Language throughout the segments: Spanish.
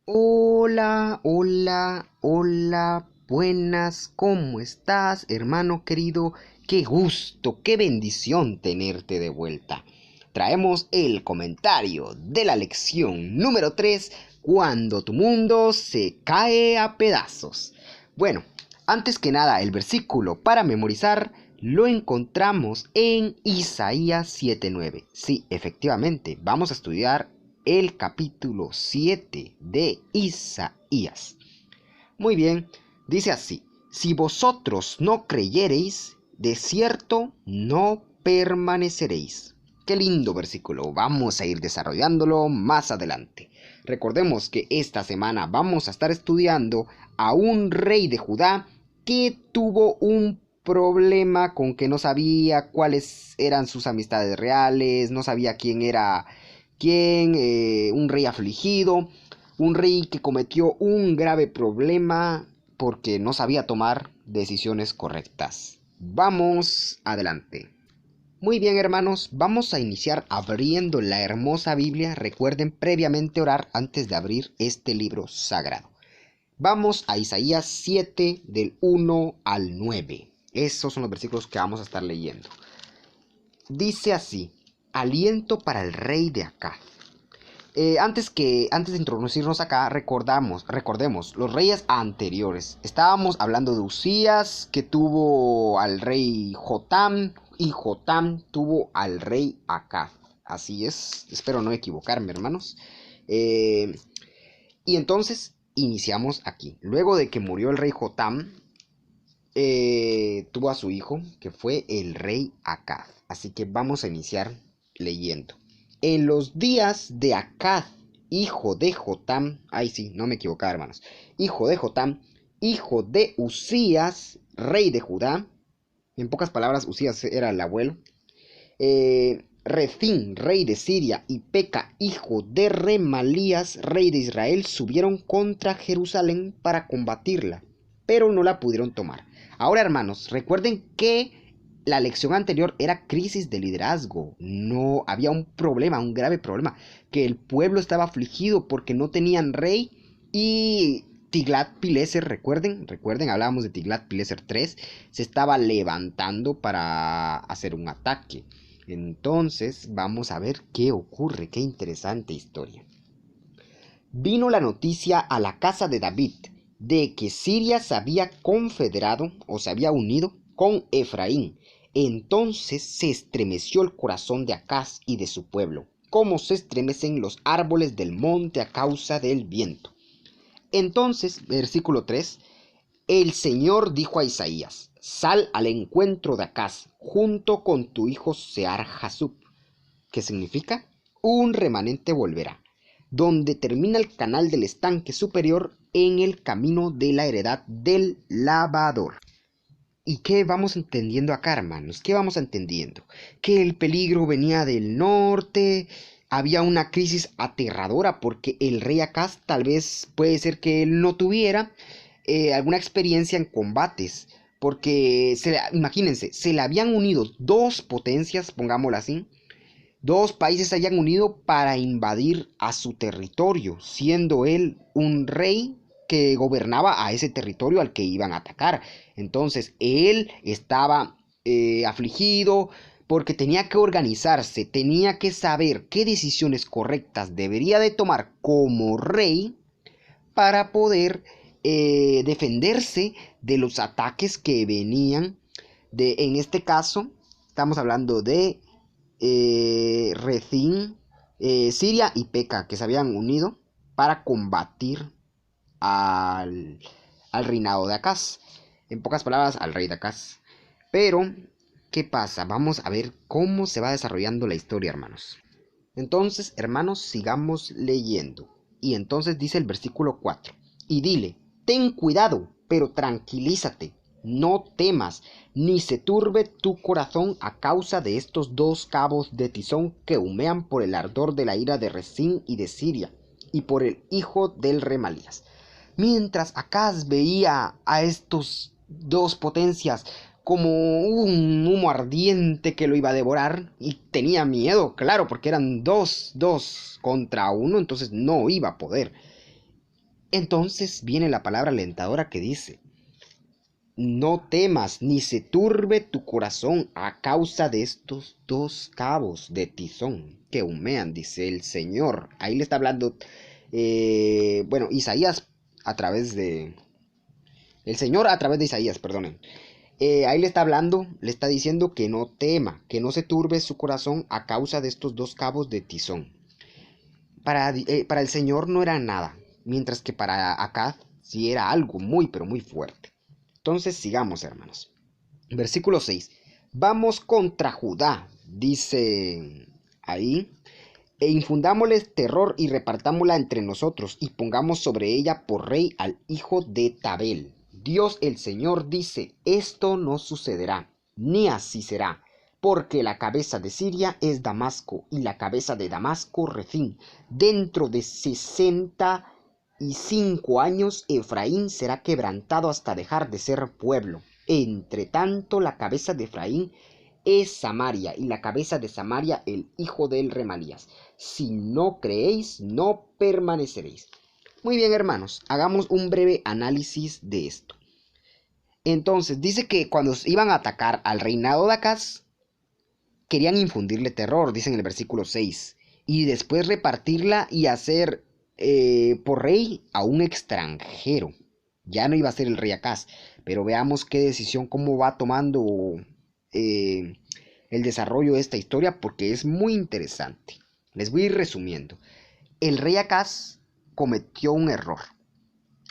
Hola, hola, hola, buenas, ¿cómo estás, hermano querido? Qué gusto, qué bendición tenerte de vuelta. Traemos el comentario de la lección número 3, cuando tu mundo se cae a pedazos. Bueno, antes que nada, el versículo para memorizar lo encontramos en Isaías 7:9. Sí, efectivamente, vamos a estudiar el capítulo 7 de Isaías. Muy bien, dice así: si vosotros no creyereis, de cierto no permaneceréis. Qué lindo versículo, vamos a ir desarrollándolo más adelante. Recordemos que esta semana vamos a estar estudiando a un rey de Judá que tuvo un problema con que no sabía cuáles eran sus amistades reales, no sabía quién era quién, un rey afligido, un rey que cometió un grave problema porque no sabía tomar decisiones correctas. Vamos adelante. Muy bien, hermanos, vamos a iniciar abriendo la hermosa Biblia. Recuerden previamente orar antes de abrir este libro sagrado. Vamos a Isaías 7 del 1 al 9. Esos son los versículos que vamos a estar leyendo. Dice así: aliento para el rey de Acá. Antes de introducirnos acá, recordemos los reyes anteriores. Estábamos hablando de Usías, que tuvo al rey Jotam, y Jotam tuvo al rey Acaz. Así es, espero no equivocarme, hermanos. Eh, y entonces iniciamos aquí. Luego de que murió el rey Jotam, tuvo a su hijo, que fue el rey Acaz. Así que vamos a iniciar leyendo. En los días de Acaz, hijo de Jotam, ay sí, no me equivocaba, hermanos, hijo de Jotam, hijo de Usías, rey de Judá, en pocas palabras, Usías era el abuelo, Rezín, rey de Siria, y Peca, hijo de Remalías, rey de Israel, subieron contra Jerusalén para combatirla, pero no la pudieron tomar. Ahora, hermanos, recuerden que la lección anterior era crisis de liderazgo. No había un problema, un grave problema, que el pueblo estaba afligido porque no tenían rey y Tiglat-Pileser, recuerden, hablábamos de Tiglat-Pileser 3, se estaba levantando para hacer un ataque. Entonces, vamos a ver qué ocurre, qué interesante historia. Vino la noticia a la casa de David de que Siria se había confederado o se había unido con Efraín. Entonces se estremeció el corazón de Acaz y de su pueblo, como se estremecen los árboles del monte a causa del viento. Entonces, versículo 3, el Señor dijo a Isaías: sal al encuentro de Acaz junto con tu hijo Sear-Jasub, que significa un remanente volverá, donde termina el canal del estanque superior en el camino de la heredad del lavador. ¿Y qué vamos entendiendo acá, hermanos? ¿Qué vamos entendiendo? Que el peligro venía del norte, había una crisis aterradora porque el rey Acaz tal vez puede ser que él no tuviera alguna experiencia en combates, porque imagínense, se le habían unido dos potencias, pongámoslo así, dos países se hayan unido para invadir a su territorio, siendo él un rey que gobernaba a ese territorio al que iban a atacar. Entonces él estaba afligido porque tenía que organizarse, tenía que saber qué decisiones correctas debería de tomar como rey para poder defenderse de los ataques que venían en este caso, estamos hablando de Rezín, Siria y Peca, que se habían unido para combatir al, al reinado de Acaz. En pocas palabras, al rey de Acaz. Pero, ¿qué pasa? Vamos a ver cómo se va desarrollando la historia, hermanos. Entonces, hermanos, sigamos leyendo. Y entonces dice el versículo 4. Y dile: ten cuidado, pero tranquilízate, no temas, ni se turbe tu corazón a causa de estos dos cabos de tizón que humean por el ardor de la ira de Rezín y de Siria, y por el hijo del Remalías. Mientras Acaz veía a estos dos potencias como un humo ardiente que lo iba a devorar, y tenía miedo, claro, porque eran dos contra uno, entonces no iba a poder. Entonces viene la palabra alentadora que dice: no temas ni se turbe tu corazón a causa de estos dos cabos de tizón que humean, dice el Señor. Ahí le está hablando, Isaías a través de... El Señor a través de Isaías, perdonen. Ahí le está hablando, le está diciendo que no tema, que no se turbe su corazón a causa de estos dos cabos de tizón. Para el Señor no era nada, mientras que para Acaz sí era algo muy, pero muy fuerte. Entonces sigamos, hermanos. Versículo 6. Vamos contra Judá, dice ahí, e infundámosles terror y repartámosla entre nosotros y pongamos sobre ella por rey al hijo de Tabel. Dios el Señor dice: esto no sucederá, ni así será, porque la cabeza de Siria es Damasco y la cabeza de Damasco Refín. Dentro de 65 años Efraín será quebrantado hasta dejar de ser pueblo. Entre tanto, la cabeza de Efraín es Samaria y la cabeza de Samaria el hijo de Remalías. Si no creéis, no permaneceréis. Muy bien, hermanos, hagamos un breve análisis de esto. Entonces, dice que cuando iban a atacar al reinado de Acaz, querían infundirle terror, dice en el versículo 6, y después repartirla y hacer por rey a un extranjero. Ya no iba a ser el rey Acaz, pero veamos qué decisión, cómo va tomando el desarrollo de esta historia, porque es muy interesante. Les voy a ir resumiendo. El rey Acaz cometió un error.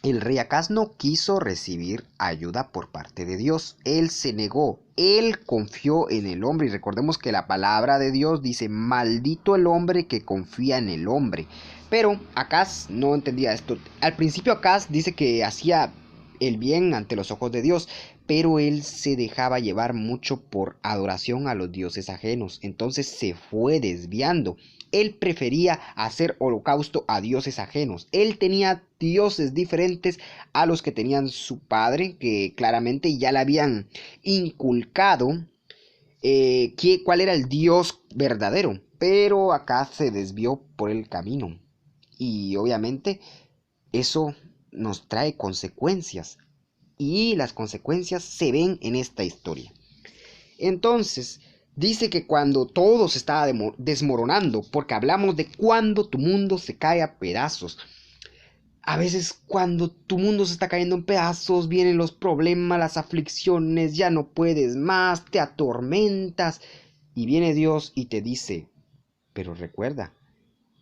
El rey Acaz no quiso recibir ayuda por parte de Dios. Él se negó. Él confió en el hombre. Y recordemos que la palabra de Dios dice: maldito el hombre que confía en el hombre. Pero Acaz no entendía esto. Al principio Acaz dice que hacía el bien ante los ojos de Dios, pero él se dejaba llevar mucho por adoración a los dioses ajenos. Entonces se fue desviando. Él prefería hacer holocausto a dioses ajenos. Él tenía dioses diferentes a los que tenían su padre, que claramente ya le habían inculcado cuál era el Dios verdadero. Pero acá se desvió por el camino. Y obviamente eso nos trae consecuencias. Y las consecuencias se ven en esta historia. Entonces, dice que cuando todo se estaba desmoronando, porque hablamos de cuando tu mundo se cae a pedazos. A veces cuando tu mundo se está cayendo en pedazos, vienen los problemas, las aflicciones, ya no puedes más, te atormentas. Y viene Dios y te dice: pero recuerda,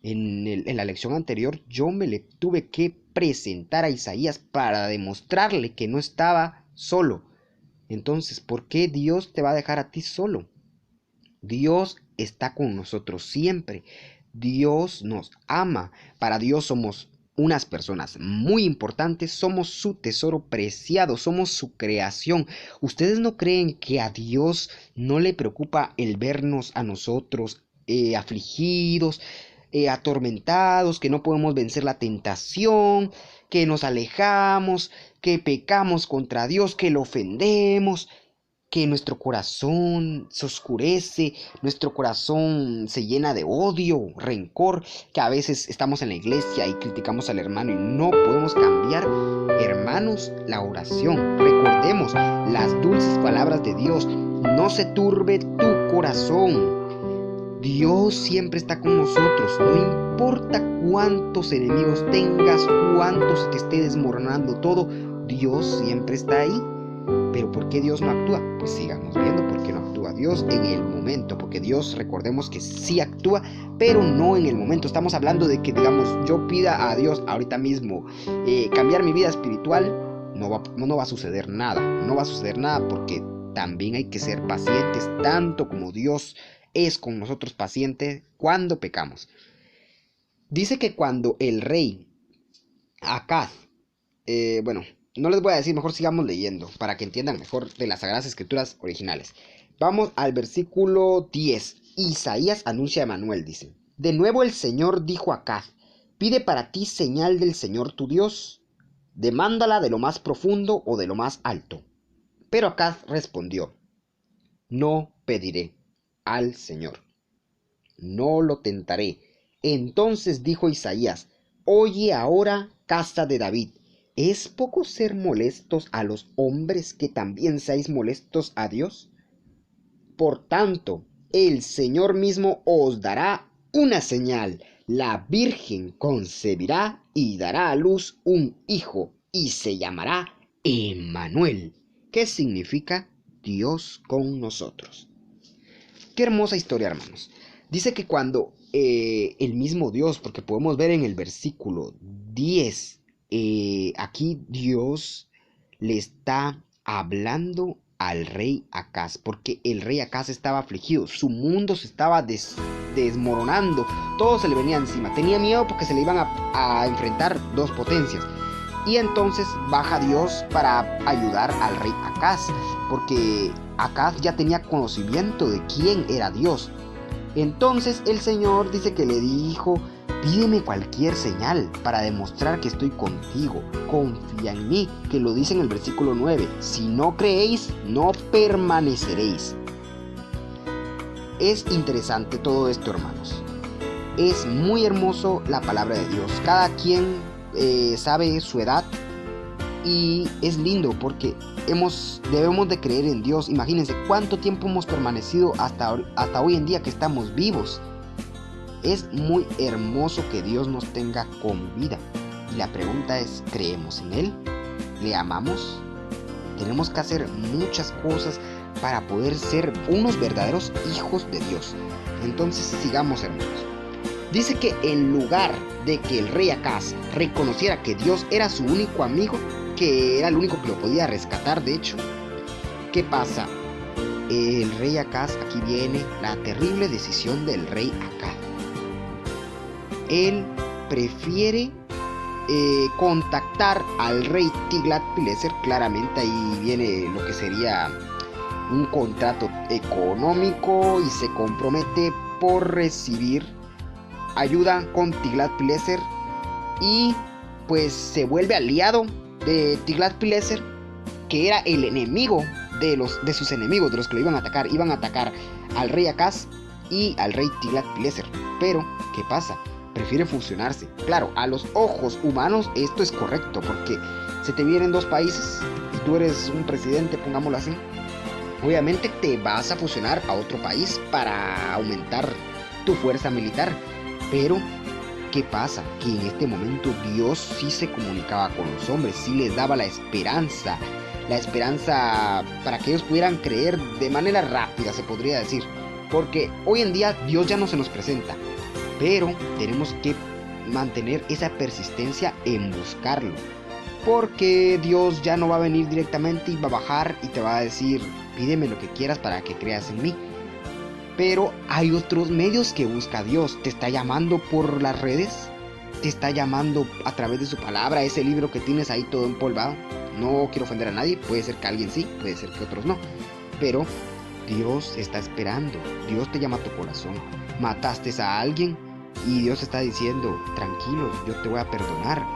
en la lección anterior yo me le tuve que presentar a Isaías para demostrarle que no estaba solo. Entonces, ¿por qué Dios te va a dejar a ti solo? Dios está con nosotros siempre. Dios nos ama. Para Dios somos unas personas muy importantes. Somos su tesoro preciado. Somos su creación. ¿Ustedes no creen que a Dios no le preocupa el vernos a nosotros afligidos, atormentados, que no podemos vencer la tentación, que nos alejamos, que pecamos contra Dios, que lo ofendemos, que nuestro corazón se oscurece, nuestro corazón se llena de odio, rencor, que a veces estamos en la iglesia y criticamos al hermano y no podemos cambiar? Hermanos, la oración, recordemos las dulces palabras de Dios: no se turbe tu corazón. Dios siempre está con nosotros, no importa cuántos enemigos tengas, cuántos te esté desmoronando todo, Dios siempre está ahí. Pero ¿por qué Dios no actúa? Pues sigamos viendo por qué no actúa Dios en el momento. Porque Dios, recordemos que sí actúa, pero no en el momento. Estamos hablando de que, digamos, yo pida a Dios ahorita mismo cambiar mi vida espiritual. No va a suceder nada. No va a suceder nada, porque también hay que ser pacientes, tanto como Dios es con nosotros paciente cuando pecamos. Dice que cuando el rey Acaz, no les voy a decir, mejor sigamos leyendo para que entiendan mejor de las Sagradas Escrituras originales. Vamos al versículo 10. Isaías anuncia a Emanuel, dice: de nuevo el Señor dijo a Acaz: pide para ti señal del Señor tu Dios, demándala de lo más profundo o de lo más alto. Pero Acaz respondió: no pediré al Señor, no lo tentaré. Entonces dijo Isaías: oye ahora casa de David, ¿es poco ser molestos a los hombres que también seáis molestos a Dios? Por tanto, el Señor mismo os dará una señal. La Virgen concebirá y dará a luz un hijo, y se llamará Emmanuel, que significa Dios con nosotros. Qué hermosa historia, hermanos. Dice que cuando el mismo Dios, porque podemos ver en el versículo 10, aquí Dios le está hablando al rey Acaz, porque el rey Acaz estaba afligido, su mundo se estaba desmoronando, todo se le venía encima, tenía miedo porque se le iban a enfrentar dos potencias. Y entonces baja Dios para ayudar al rey Acaz, porque Acaz ya tenía conocimiento de quién era Dios. Entonces el Señor dice que le dijo: pídeme cualquier señal para demostrar que estoy contigo. Confía en mí, que lo dice en el versículo 9. Si no creéis, no permaneceréis. Es interesante todo esto, hermanos. Es muy hermoso la palabra de Dios. Cada quien sabe su edad y es lindo porque debemos de creer en Dios. Imagínense cuánto tiempo hemos permanecido hasta hoy en día que estamos vivos. Es muy hermoso que Dios nos tenga con vida. Y la pregunta es, ¿creemos en Él? ¿Le amamos? Tenemos que hacer muchas cosas para poder ser unos verdaderos hijos de Dios. Entonces sigamos, hermanos. Dice que en lugar de que el rey Acaz reconociera que Dios era su único amigo, que era el único que lo podía rescatar, de hecho, ¿qué pasa? El rey Acaz, aquí viene la terrible decisión del rey Acaz. Él prefiere contactar al rey Tiglat-Pileser. Claramente ahí viene lo que sería un contrato económico y se compromete por recibir ayuda con Tiglat-Pileser y pues se vuelve aliado de Tiglat-Pileser, que era el enemigo de sus enemigos, de los que lo iban a atacar. Iban a atacar al rey Acaz y al rey Tiglat-Pileser. Pero, ¿qué pasa? Prefiere fusionarse. Claro, a los ojos humanos esto es correcto, porque se te vienen dos países y tú eres un presidente, pongámoslo así. Obviamente te vas a fusionar a otro país para aumentar tu fuerza militar. Pero, ¿qué pasa? Que en este momento Dios sí se comunicaba con los hombres, sí les daba la esperanza para que ellos pudieran creer de manera rápida, se podría decir. Porque hoy en día Dios ya no se nos presenta, pero tenemos que mantener esa persistencia en buscarlo. Porque Dios ya no va a venir directamente y va a bajar y te va a decir: pídeme lo que quieras para que creas en mí. Pero hay otros medios que busca Dios. Te está llamando por las redes, te está llamando a través de su palabra, ese libro que tienes ahí todo empolvado. No quiero ofender a nadie, puede ser que alguien sí, puede ser que otros no, pero Dios está esperando. Dios te llama a tu corazón. Mataste a alguien y Dios está diciendo: tranquilo, yo te voy a perdonar.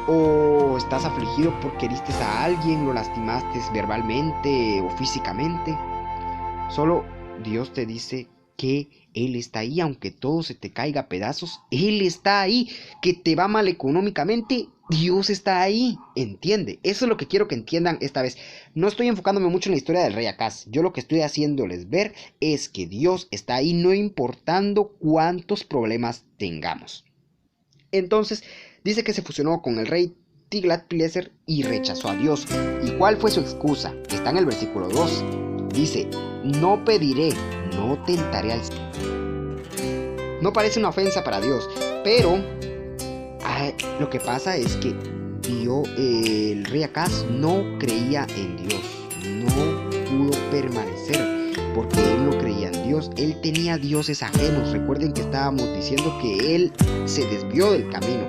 O estás afligido porque heriste a alguien, lo lastimaste verbalmente o físicamente. Solo Dios te dice que Él está ahí, aunque todo se te caiga a pedazos. Él está ahí. Que te va mal económicamente, Dios está ahí. ¿Entiende? Eso es lo que quiero que entiendan esta vez. No estoy enfocándome mucho en la historia del rey Acaz. Yo lo que estoy haciéndoles ver es que Dios está ahí, no importando cuántos problemas tengamos. Entonces, dice que se fusionó con el rey Tiglat-Pileser y rechazó a Dios. ¿Y cuál fue su excusa? Está en el versículo 2. Dice: no pediré, no tentaré al Señor. No parece una ofensa para Dios, pero lo que pasa es que el rey Acaz no creía en Dios, no pudo permanecer porque él no creía en Dios. Él tenía dioses ajenos. Recuerden que estábamos diciendo que él se desvió del camino.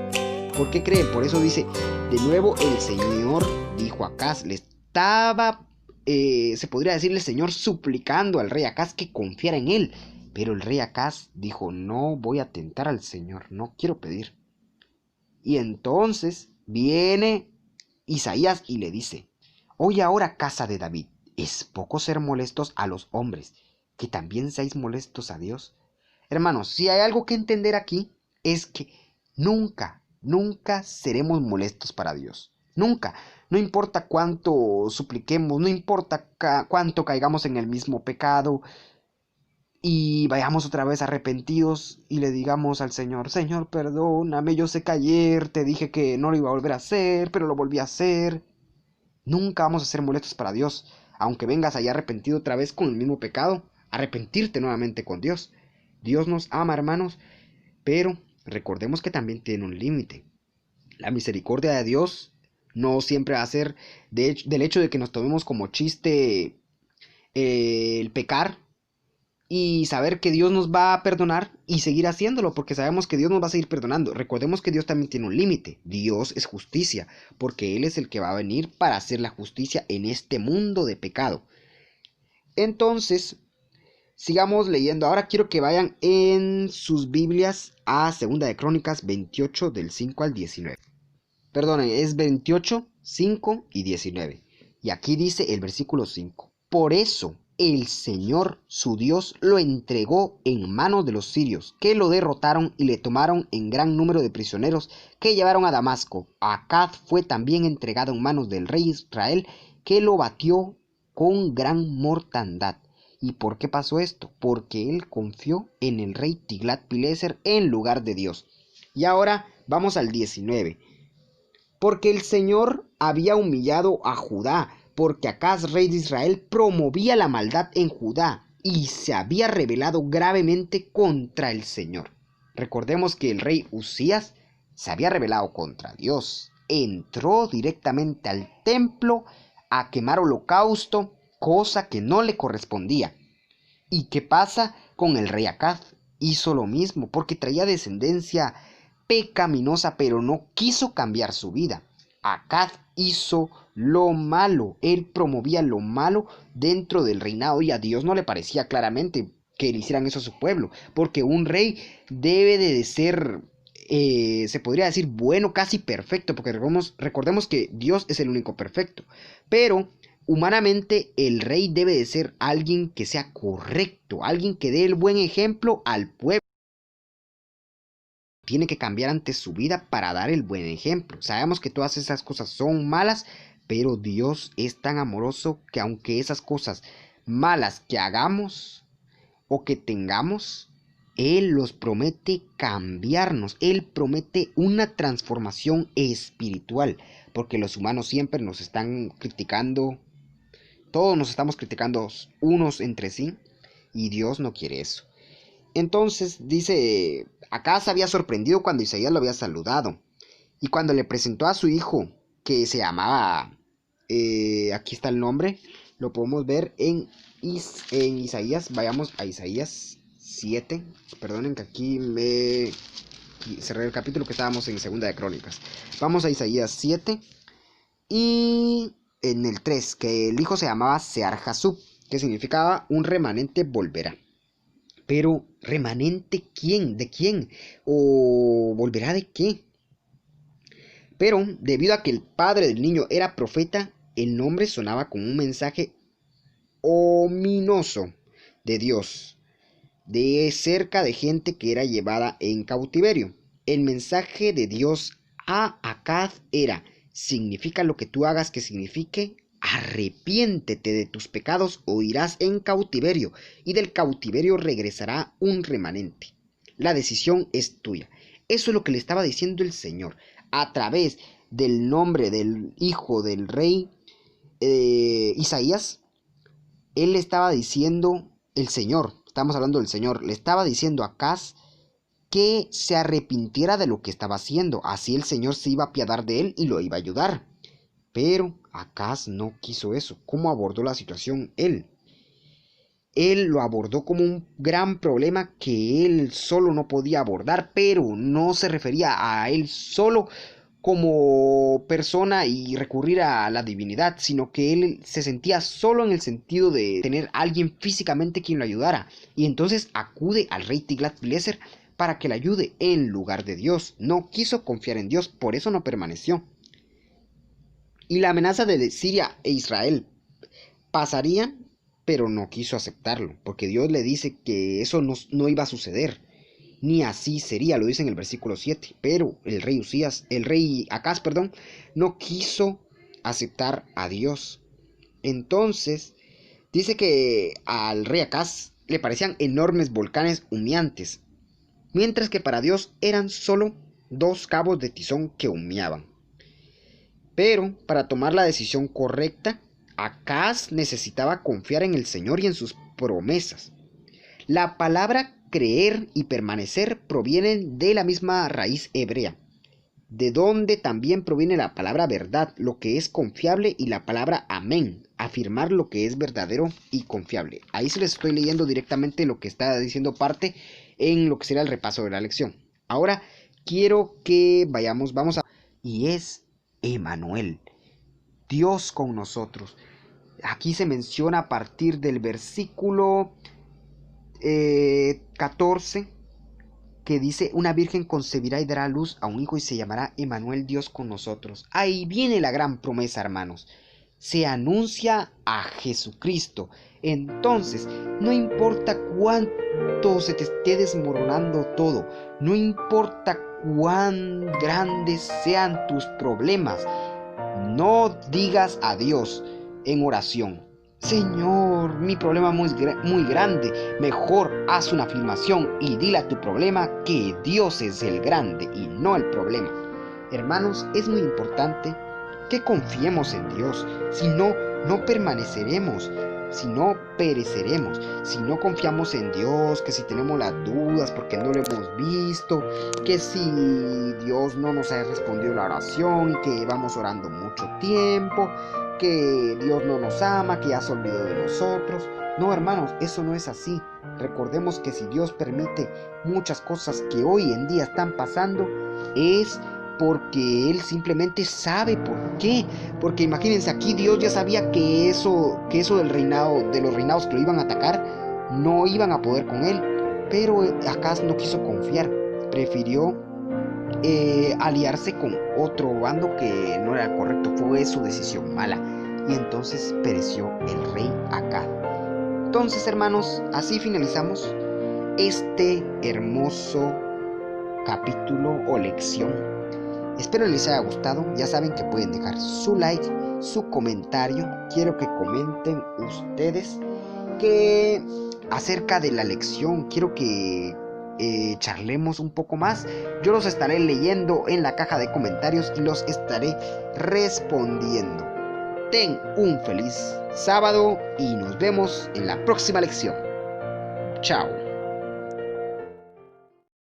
¿Por qué creen? Por eso dice, de nuevo el Señor dijo a Acaz, le estaba se podría decirle el Señor suplicando al rey Acaz que confiara en él. Pero el rey Acaz dijo: no voy a tentar al Señor, no quiero pedir. Y entonces viene Isaías y le dice: oye ahora, casa de David, ¿es poco ser molestos a los hombres, que también seáis molestos a Dios? Hermanos, si hay algo que entender aquí, es que nunca Nunca seremos molestos para Dios. Nunca. No importa cuánto supliquemos, no importa cuánto caigamos en el mismo pecado y vayamos otra vez arrepentidos y le digamos al Señor, Señor, perdóname, yo sé que ayer te dije que no lo iba a volver a hacer, pero lo volví a hacer. Nunca vamos a ser molestos para Dios, aunque vengas allá arrepentido otra vez con el mismo pecado, arrepentirte nuevamente con Dios. Dios nos ama, hermanos, pero recordemos que también tiene un límite. La misericordia de Dios no siempre va a ser del hecho de que nos tomemos como chiste el pecar y saber que Dios nos va a perdonar y seguir haciéndolo, porque sabemos que Dios nos va a seguir perdonando. Recordemos que Dios también tiene un límite. Dios es justicia, porque Él es el que va a venir para hacer la justicia en este mundo de pecado. Entonces, sigamos leyendo. Ahora quiero que vayan en sus Biblias a 2 de Crónicas 28 del 5 al 19. Perdonen, es 28, 5 y 19. Y aquí dice el versículo 5. Por eso el Señor su Dios lo entregó en manos de los sirios, que lo derrotaron y le tomaron en gran número de prisioneros que llevaron a Damasco. Acaz fue también entregado en manos del rey Israel, que lo batió con gran mortandad. ¿Y por qué pasó esto? Porque él confió en el rey Tiglat-Pileser en lugar de Dios. Y ahora vamos al 19. Porque el Señor había humillado a Judá, porque Acaz, rey de Israel, promovía la maldad en Judá y se había rebelado gravemente contra el Señor. Recordemos que el rey Usías se había rebelado contra Dios. Entró directamente al templo a quemar holocausto, cosa que no le correspondía. ¿Y qué pasa con el rey Acaz? Hizo lo mismo, porque traía descendencia pecaminosa, pero no quiso cambiar su vida. Acaz hizo lo malo, él promovía lo malo dentro del reinado y a Dios no le parecía claramente que le hicieran eso a su pueblo, porque un rey debe de ser, se podría decir, bueno, casi perfecto, porque recordemos que Dios es el único perfecto, pero humanamente el rey debe de ser alguien que sea correcto, alguien que dé el buen ejemplo al pueblo. Tiene que cambiar ante su vida para dar el buen ejemplo. Sabemos que todas esas cosas son malas, pero Dios es tan amoroso que aunque esas cosas malas que hagamos o que tengamos, Él los promete cambiarnos. Él promete una transformación espiritual, porque los humanos siempre nos están criticando. Todos nos estamos criticando unos entre sí y Dios no quiere eso. Entonces dice, Acaz había sorprendido cuando Isaías lo había saludado y cuando le presentó a su hijo que se llamaba, aquí está el nombre, lo podemos ver en Isaías. Vayamos a Isaías 7, perdonen que aquí me cerré el capítulo que estábamos en 2 de Crónicas. Vamos a Isaías 7 y en el 3, que el hijo se llamaba Sear-Jasub, que significaba un remanente volverá. Pero, ¿remanente quién? ¿De quién? ¿O volverá de qué? Pero, debido a que el padre del niño era profeta, el nombre sonaba como un mensaje ominoso de Dios, de cerca de gente que era llevada en cautiverio. El mensaje de Dios a Acaz era: significa lo que tú hagas que signifique, arrepiéntete de tus pecados o irás en cautiverio, y del cautiverio regresará un remanente. La decisión es tuya. Eso es lo que le estaba diciendo el Señor a través del nombre del hijo del rey Isaías. Él le estaba diciendo, el Señor, estamos hablando del Señor, le estaba diciendo a Acaz que se arrepintiera de lo que estaba haciendo. Así el Señor se iba a apiadar de él y lo iba a ayudar. Pero Acaz no quiso eso. ¿Cómo abordó la situación él? Él lo abordó como un gran problema que él solo no podía abordar, pero no se refería a él solo como persona y recurrir a la divinidad, sino que él se sentía solo en el sentido de tener a alguien físicamente quien lo ayudara. Y entonces acude al rey Tiglat-Pileser para que le ayude en lugar de Dios. No quiso confiar en Dios, por eso no permaneció. Y la amenaza de Siria e Israel pasarían, pero no quiso aceptarlo, porque Dios le dice que eso no iba a suceder. ni así sería, lo dice en el versículo 7. Pero el rey Acaz, no quiso aceptar a Dios. Entonces, dice que al rey Acaz le parecían enormes volcanes humeantes, mientras que para Dios eran solo 2 cabos de tizón que humeaban. Pero para tomar la decisión correcta, Acaz necesitaba confiar en el Señor y en sus promesas. La palabra creer y permanecer provienen de la misma raíz hebrea, de donde también proviene la palabra verdad, lo que es confiable, y la palabra amén, afirmar lo que es verdadero y confiable. Ahí se les estoy leyendo directamente lo que está diciendo parte en lo que será el repaso de la lección. Ahora quiero que vamos a... Y es Emmanuel, Dios con nosotros. Aquí se menciona a partir del versículo 14, que dice: una virgen concebirá y dará a luz a un hijo y se llamará Emmanuel, Dios con nosotros. Ahí viene la gran promesa, hermanos. Se anuncia a Jesucristo. Entonces, no importa cuánto se te esté desmoronando todo, no importa cuán grandes sean tus problemas, no digas a Dios en oración: Señor, mi problema es muy grande. Mejor haz una afirmación y dile a tu problema que Dios es el grande y no el problema. Hermanos, es muy importante que confiemos en Dios. Si no, no permaneceremos. Si no, pereceremos. Si no confiamos en Dios, que si tenemos las dudas porque no lo hemos visto, que si Dios no nos ha respondido la oración y que vamos orando mucho tiempo, que Dios no nos ama, que ya se olvidó de nosotros. No, hermanos, eso no es así. Recordemos que si Dios permite muchas cosas que hoy en día están pasando, es porque Él simplemente sabe por qué. Porque imagínense, aquí Dios ya sabía que eso del reinado, de los reinados que lo iban a atacar, no iban a poder con Él. Pero Acaz no quiso confiar, prefirió aliarse con otro bando que no era correcto. Fue su decisión mala, y entonces pereció el rey Acaz. Entonces, hermanos, así finalizamos este hermoso capítulo o lección. Espero les haya gustado. Ya saben que pueden dejar su like, su comentario. Quiero que comenten ustedes que acerca de la lección. Quiero que charlemos un poco más. Yo los estaré leyendo en la caja de comentarios y los estaré respondiendo. Ten un feliz sábado y nos vemos en la próxima lección. Chao.